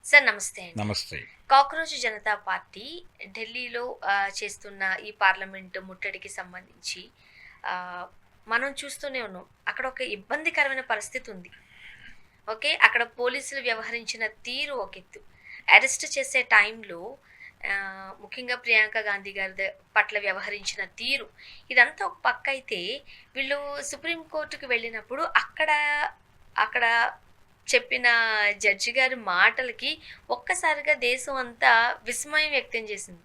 Sir నమస్తే అండి. నమస్తే. కాక్రోచ్ జనతా పార్టీ ఢిల్లీలో చేస్తున్న ఈ పార్లమెంటు ముట్టడికి సంబంధించి ఆహ్, మనం చూస్తూనే ఉన్నాం. అక్కడ ఒక ఇబ్బందికరమైన పరిస్థితి ఉంది. ఓకే. అక్కడ పోలీసులు వ్యవహరించిన తీరు ఒక ఎత్తు. అరెస్ట్ చేసే టైంలో ముఖ్యంగా ప్రియాంక గాంధీ గారి పట్ల వ్యవహరించిన తీరు ఇదంతా ఒక పక్కైతే, వీళ్ళు సుప్రీం కోర్టుకి వెళ్ళినప్పుడు అక్కడ అక్కడ చెప్పిన జడ్జి గారి మాటలకి ఒక్కసారిగా దేశం అంతా విస్మయం వ్యక్తం చేసింది.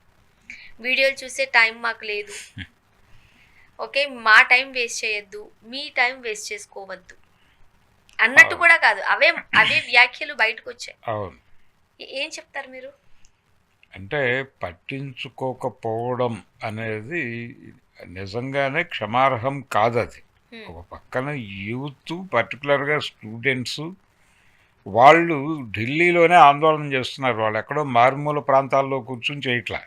వీడియోలు చూసే టైం మాకు లేదు. ఓకే. మా టైం వేస్ట్ చేయొద్దు. మీ టైం వేస్ట్ చేసుకోవద్దు అన్నట్టు కూడా కాదు. అవే అవే వ్యాఖ్యలు బయటకొచ్చాయి. అవును. ఏం చెప్తారు మీరు? అంటే పట్టించుకోకపోవడం అనేది నిజంగానే క్షమార్హం కాదది. ఒక పక్కన యూత్, పర్టికులర్‌గా స్టూడెంట్సు వాళ్ళు ఢిల్లీలోనే ఆందోళన చేస్తున్నారు. వాళ్ళెక్కడో మారుమూల ప్రాంతాల్లో కూర్చొని చేయట్లా.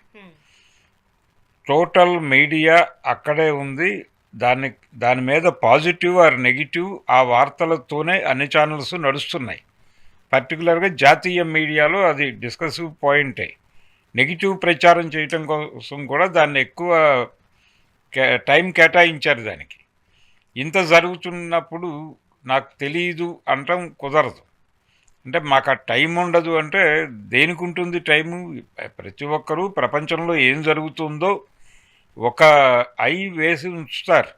టోటల్ మీడియా అక్కడే ఉంది. దాని మీద పాజిటివ్ ఆర్ నెగిటివ్ ఆ వార్తలతోనే అన్ని ఛానల్స్ నడుస్తున్నాయి. పర్టికులర్‌గా జాతీయ మీడియాలో అది డిస్కసివ్ పాయింటే. నెగిటివ్ ప్రచారం చేయటం కోసం కూడా దాన్ని ఎక్కువ టైం కేటాయించారు దానికి. ఇంత జరుగుతున్నప్పుడు నాకు తెలీదు అనటం కుదరదు. అంటే మాకు ఆ టైం ఉండదు అంటే దేనికి ఉంటుంది టైము? ప్రతి ఒక్కరూ ప్రపంచంలో ఏం జరుగుతుందో ఒక ఐ వేసి ఉంచుతారు.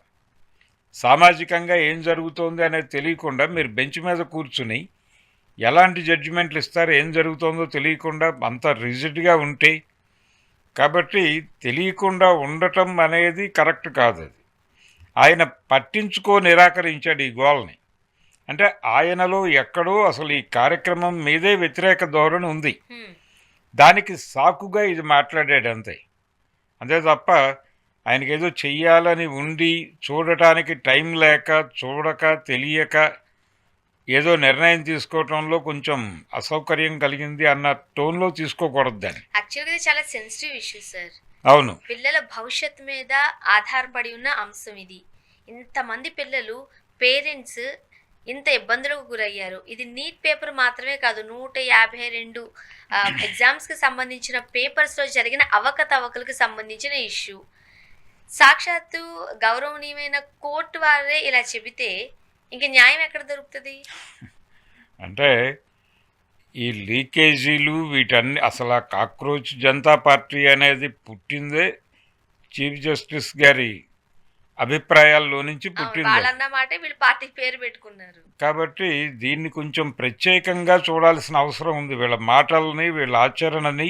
సామాజికంగా ఏం జరుగుతోంది అనేది తెలియకుండా మీరు బెంచ్ మీద కూర్చుని ఎలాంటి జడ్జిమెంట్లు ఇస్తారు, ఏం జరుగుతుందో తెలియకుండా అంత రిజిడ్గా ఉంటే, కాబట్టి తెలియకుండా ఉండటం అనేది కరెక్ట్ కాదు. అది ఆయన నిరాకరించాడు ఈ గోల్ని. అంటే ఆయనలో ఎక్కడో అసలు ఈ కార్యక్రమం మీదే వ్యతిరేక ధోరణి ఉంది. దానికి సాకుగా ఇది మాట్లాడాడు అంతే. అంతే తప్ప ఆయనకి ఏదో చెయ్యాలని ఉండి చూడటానికి టైం లేక, చూడక, తెలియక ఏదో నిర్ణయం తీసుకోవటంలో కొంచెం అసౌకర్యం కలిగింది అన్న టోన్లో తీసుకోకూడదు దాన్ని. యాక్చువల్గా ఇది చాలా సెన్సిటివ్ ఇష్యూ సార్. అవును. పిల్లల భవిష్యత్తు మీద ఆధారపడి ఉన్న అంశం ఇది. ఇంతమంది పిల్లలు, పేరెంట్స్ ఇంత ఇబ్బందులకు గురయ్యారు. ఇది నీట్ పేపర్ మాత్రమే కాదు, 152 ఎగ్జామ్స్కి సంబంధించిన పేపర్స్లో జరిగిన అవకతవకలకు సంబంధించిన ఇష్యూ. సాక్షాత్తు గౌరవనీయమైన కోర్టు వారే ఇలా చెబితే ఇంక న్యాయం ఎక్కడ దొరుకుతుంది? అంటే ఈ లీకేజీలు వీటన్ని అసలు ఆ కాక్రోచ్ జనతా పార్టీ అనేది పుట్టిందే చీఫ్ జస్టిస్ గారి అభిప్రాయాల్లో నుంచి పుట్టింది. వాళ్ళన్నమాట వీళ్ళు పార్టీ పేరు పెట్టుకున్నారు. కాబట్టి దీన్ని కొంచెం ప్రత్యేకంగా చూడాల్సిన అవసరం ఉంది. వీళ్ళ మాటలని, వీళ్ళ ఆచరణని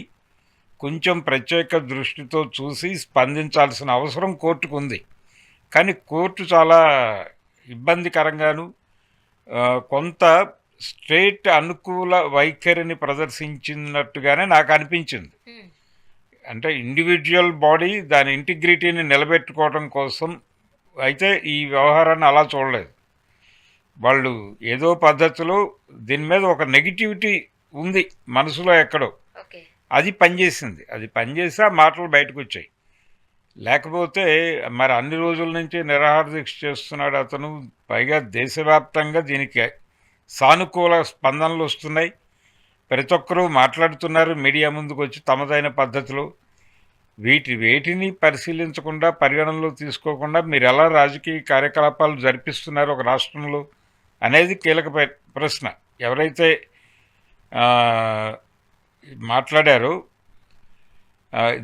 కొంచెం ప్రత్యేక దృష్టితో చూసి స్పందించాల్సిన అవసరం కోర్టుకు ఉంది. కానీ కోర్టు చాలా ఇబ్బందికరంగాను, కొంత స్టేట్ అనుకూల వైఖరిని ప్రదర్శించినట్టుగానే నాకు అనిపించింది. అంటే ఇండివిజువల్ బాడీ దాని ఇంటిగ్రిటీని నిలబెట్టుకోవడం కోసం అయితే ఈ వ్యవహారాన్ని అలా చూడలేదు. వాళ్ళు ఏదో పద్ధతిలో దీని మీద ఒక నెగిటివిటీ ఉంది మనసులో ఎక్కడో, అది పనిచేసింది. అది పనిచేసి ఆ మాటలు బయటకు వచ్చాయి. లేకపోతే మరి అన్ని రోజుల నుంచి నిరాహార దీక్ష చేస్తున్నాడు అతను. పైగా దేశవ్యాప్తంగా దీనికి సానుకూల స్పందనలు వస్తున్నాయి. ప్రతి ఒక్కరూ మాట్లాడుతున్నారు మీడియా ముందుకు వచ్చి తమదైన పద్ధతిలో. వేటిని పరిశీలించకుండా, పరిగణనలో తీసుకోకుండా మీరు ఎలా రాజకీయ కార్యకలాపాలు జరిపిస్తున్నారు ఒక రాష్ట్రంలో అనేది కీలక ప్రశ్న. ఎవరైతే మాట్లాడారో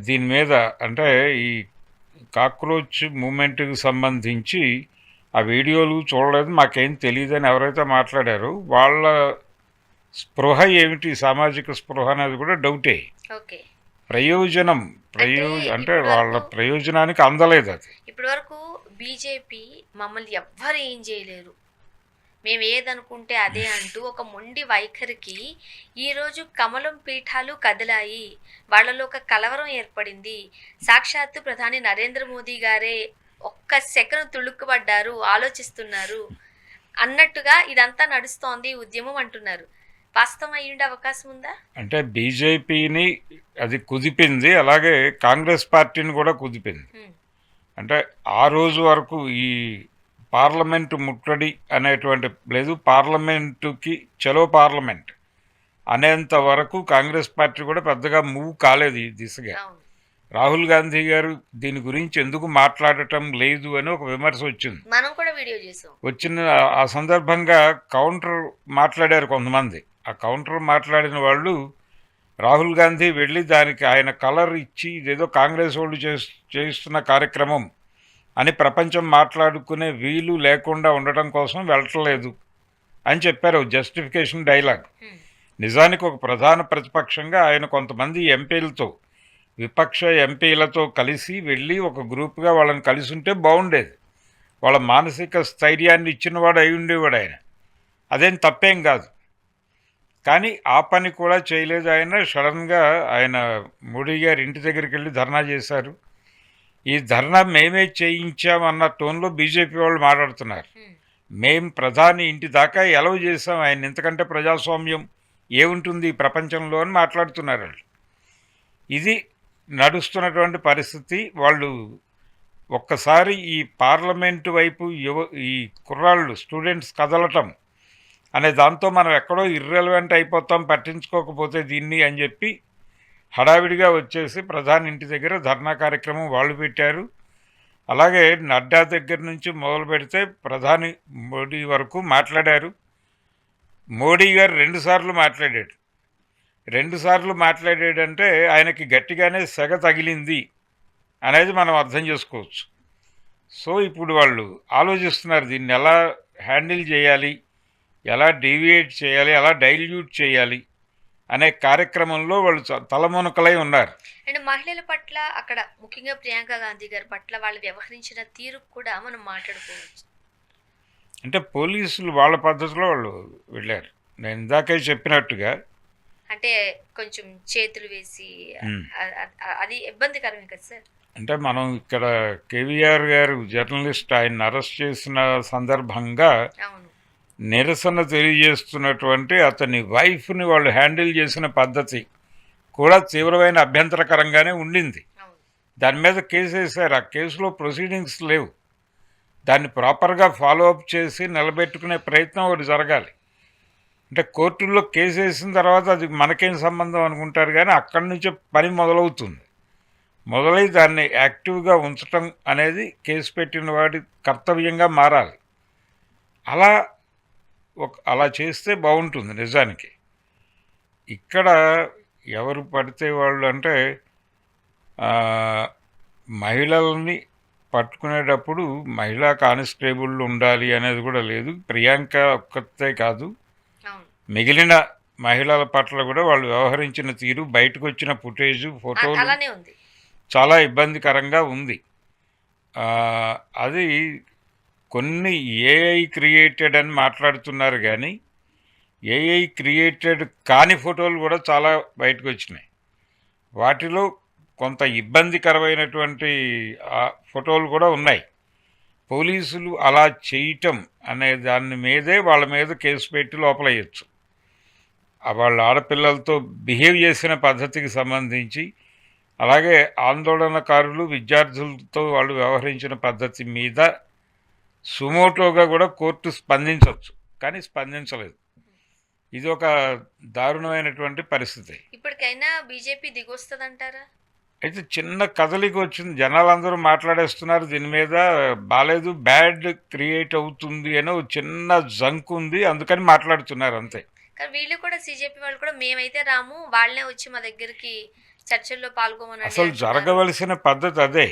దీని మీద, అంటే ఈ కాక్రోచ్ మూమెంట్కి సంబంధించి ఆ వీడియోలు చూడలేదు, మాకేం తెలియదని ఎవరైతే మాట్లాడారో వాళ్ళ స్పృహ ఏమిటి, సామాజిక స్పృహ అనేది కూడా డౌటే. ప్రయోజనం అంటే వాళ్ళ ప్రయోజనానికి అందలేదు అది. ఇప్పటి వరకు బీజేపీ మమ్మల్ని ఎవ్వరు ఏం చేయలేరు, మేము ఏదనుకుంటే అదే అంటూ ఒక మొండి వైఖరికి ఈరోజు కమలం పీఠాలు కదిలాయి. వాళ్ళలో ఒక కలవరం ఏర్పడింది. సాక్షాత్తు ప్రధాని నరేంద్ర మోదీ గారే ఒక్క సెకను తుళుక్కుపడ్డారు, ఆలోచిస్తున్నారు అన్నట్టుగా ఇదంతా నడుస్తోంది ఉద్యమం అంటున్నారు. వాస్తవం అయ్యుండే అవకాశం ఉందా? అంటే బీజేపీని అది కుదిపింది, అలాగే కాంగ్రెస్ పార్టీని కూడా కుదిపింది. అంటే ఆ రోజు వరకు ఈ పార్లమెంటు ముట్టడి అనేటువంటి లేదు, పార్లమెంటుకి చలో పార్లమెంట్ అనేంత వరకు కాంగ్రెస్ పార్టీ కూడా పెద్దగా మూవ్ కాలేదు ఈ దిశగా. అవును. రాహుల్ గాంధీ గారు దీని గురించి ఎందుకు మాట్లాడటం లేదు అని ఒక విమర్శ వచ్చింది. మనం కూడా వీడియో చేసాం. వచ్చిన ఆ సందర్భంగా కౌంటర్ మాట్లాడారు కొంతమంది. ఆ కౌంటర్ మాట్లాడిన వాళ్ళు రాహుల్ గాంధీ వెళ్ళి దానికి ఆయన కలర్ ఇచ్చి ఇదేదో కాంగ్రెస్ వాళ్ళు చేస్తున్న కార్యక్రమం అని ప్రపంచం మాట్లాడుకునే వీలు లేకుండా ఉండటం కోసం వెళ్ళట్లేదు అని చెప్పారు. Justification dialogue. హ్మ్. నిజానికి ఒక ప్రధాన ప్రతిపక్షంగా ఆయన కొంతమంది ఎంపీలతో, విపక్ష ఎంపీలతో కలిసి వెళ్ళి ఒక గ్రూప్గా వాళ్ళని కలిసి ఉంటే బాగుండేది. వాళ్ళ మానసిక స్థైర్యాన్ని ఇచ్చినవాడు అయి ఉండేవాడు ఆయన. అదేం తప్పేం కాదు. కానీ ఆ పని కూడా చేయలేదు ఆయన. సడన్గా ఆయన మోడీ గారి ఇంటి దగ్గరికి వెళ్ళి ధర్నా చేశారు. ఈ ధర్నా మేమే చేయించామన్న టోన్లో బీజేపీ వాళ్ళు మాట్లాడుతున్నారు. హ్మ్. మేం ప్రధాని ఇంటి దాకా ఎలవ చేసాం ఆయన, ఇంతకంటే ప్రజాస్వామ్యం ఏముంటుంది ఈ ప్రపంచంలో అని మాట్లాడుతున్నారు వాళ్ళు. ఇది నడుస్తున్నటువంటి పరిస్థితి. వాళ్ళు ఒక్కసారి ఈ పార్లమెంటు వైపు ఈ కుర్రాళ్ళు స్టూడెంట్స్ కదలటం అనే దాంతో మనం ఎక్కడో ఇర్రెలవెంట్ అయిపోతాం పట్టించుకోకపోతే దీన్ని అని చెప్పి హడావిడిగా వచ్చేసి ప్రధాని ఇంటి దగ్గర ధర్నా కార్యక్రమం వాళ్ళు పెట్టారు. అలాగే నడ్డా దగ్గర నుంచి మొదలు పెడితే ప్రధాని మోడీ వరకు మాట్లాడారు. మోడీ గారు 2 సార్లు మాట్లాడాడు. 2 సార్లు మాట్లాడాడంటే ఆయనకి గట్టిగానే సెగ తగిలింది అనేది మనం అర్థం చేసుకోవచ్చు. సో ఇప్పుడు వాళ్ళు ఆలోచిస్తున్నారు దీన్ని ఎలా హ్యాండిల్ చేయాలి, ఎలా డీవియేట్ చేయాలి, ఎలా డైల్యూట్ చేయాలి అనే కార్యక్రమంలో వాళ్ళు తలమునకలై ఉన్నారు. అండ్ మహిళల పట్ల అక్కడ ముఖ్యంగా ప్రియాంక గాంధీ గారి పట్ల వాళ్ళు వ్యవహరించిన తీరు కూడా మనం మాట్లాడుకోవచ్చు. అంటే పోలీసులు వాళ్ళ పద్ధతిలో వాళ్ళు వెళ్ళారు. నేను ఇందాకే చెప్పినట్టుగా అంటే కొంచెం చేతులు వేసి అది ఇబ్బందికరమే కదా సార్. అంటే మనం ఇక్కడ కేవీఆర్ గారు జర్నలిస్ట్, ఆయన అరెస్ట్ చేసిన సందర్భంగా అవును. నిరసన తెలియజేస్తున్నటువంటి అతని వైఫ్ని వాళ్ళు హ్యాండిల్ చేసిన పద్ధతి కూడా తీవ్రమైన అభ్యంతరకరంగానే ఉండింది. అవును. దాని మీద కేసు వేశారు. ఆ కేసులో ప్రొసీడింగ్స్ లేవు. దాన్ని ప్రాపర్గా ఫాలో అప్ చేసి నిలబెట్టుకునే ప్రయత్నం ఒకటి జరగాలి. అంటే కోర్టుల్లో కేసు వేసిన తర్వాత అది మనకేం సంబంధం అనుకుంటారు, కానీ అక్కడి నుంచే పని మొదలవుతుంది. మొదలై దాన్ని యాక్టివ్గా ఉంచటం అనేది కేసు పెట్టిన వాడి కర్తవ్యంగా మారాలి. అలా చేస్తే బాగుంటుంది నిజానికి. ఇక్కడ ఎవరు పడితే వాళ్ళు అంటే మహిళల్ని పట్టుకునేటప్పుడు మహిళా కానిస్టేబుళ్ళు ఉండాలి అనేది కూడా లేదు. ప్రియాంక ఒక్కతే కాదు, అవును. మిగిలిన మహిళల పట్ల కూడా వాళ్ళు వ్యవహరించిన తీరు, బయటకు వచ్చిన ఫుటేజ్, ఫోటోలు అలానే ఉంది. చాలా ఇబ్బందికరంగా ఉంది. అది కొన్ని ఏఐ క్రియేటెడ్ అని మాట్లాడుతున్నారు, కానీ ఏఐ క్రియేటెడ్ కాని ఫోటోలు కూడా చాలా బయటకు వచ్చినాయి. వాటిలో కొంత ఇబ్బందికరమైనటువంటి ఫోటోలు కూడా ఉన్నాయి. పోలీసులు అలా చేయటం అనే దాని మీదే వాళ్ళ మీద కేసు పెట్టి లోపలయ్యచ్చు. వాళ్ళ ఆడపిల్లలతో బిహేవ్ చేసిన పద్ధతికి సంబంధించి, అలాగే ఆందోళనకారులు విద్యార్థులతో వాళ్ళు వ్యవహరించిన పద్ధతి మీద సుమోటోగా కూడా కోర్టు స్పందించవచ్చు, కానీ స్పందించలేదు. ఇది ఒక దారుణమైనటువంటి పరిస్థితి. ఇప్పటికైనా బీజేపీ దిగొస్తుందంటారా? అయితే చిన్న కదలిక వచ్చింది. జనాలందరూ మాట్లాడేస్తున్నారు దీని మీద, బాలేదు, బ్యాడ్ క్రియేట్ అవుతుంది అని ఒక చిన్న జంక్ ఉంది, అందుకని మాట్లాడుతున్నారు అంతే. కానీ వీళ్ళు కూడా సీజేపీ వాళ్ళు కూడా మేమైతే రాము, వాళ్ళనే వచ్చి మా దగ్గరికి చర్చల్లో పాల్గొమని. అసలు జరగవలసిన పద్ధతి అదే.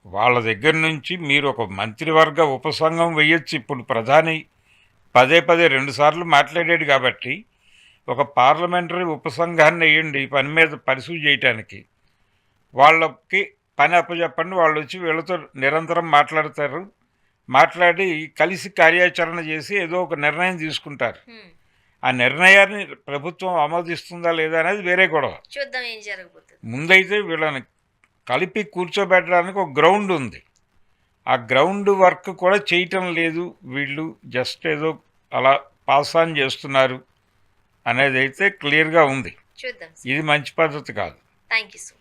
వాళ్ళ దగ్గర నుంచి మీరు ఒక మంత్రివర్గ ఉపసంఘం వేయొచ్చు. ఇప్పుడు ప్రధాని పదే 2 సార్లు మాట్లాడాడు కాబట్టి ఒక పార్లమెంటరీ ఉపసంఘాన్ని వేయండి ఈ పని మీద పరిశీలి చేయటానికి. వాళ్ళకి పని అప్పచెప్పండి, వాళ్ళు వచ్చి వీళ్ళతో నిరంతరం మాట్లాడతారు. మాట్లాడి కలిసి కార్యాచరణ చేసి ఏదో ఒక నిర్ణయం తీసుకుంటారు. ఆ నిర్ణయాన్ని ప్రభుత్వం ఆమోదిస్తుందా లేదా అనేది వేరే గొడవ. చూద్దాం ఏం జరగబోతుంది. ముందైతే వీళ్ళని కలిపి కూర్చోబెట్టడానికి ఒక గ్రౌండ్ ఉంది. ఆ గ్రౌండ్ వర్క్ కూడా చేయటం లేదు వీళ్ళు, జస్ట్ ఏదో అలా పాస్ ఆన్ చేస్తున్నారు అనేది అయితే క్లియర్గా ఉంది. చూద్దాం. ఇది మంచి పద్ధతి కాదు. Thank you so much.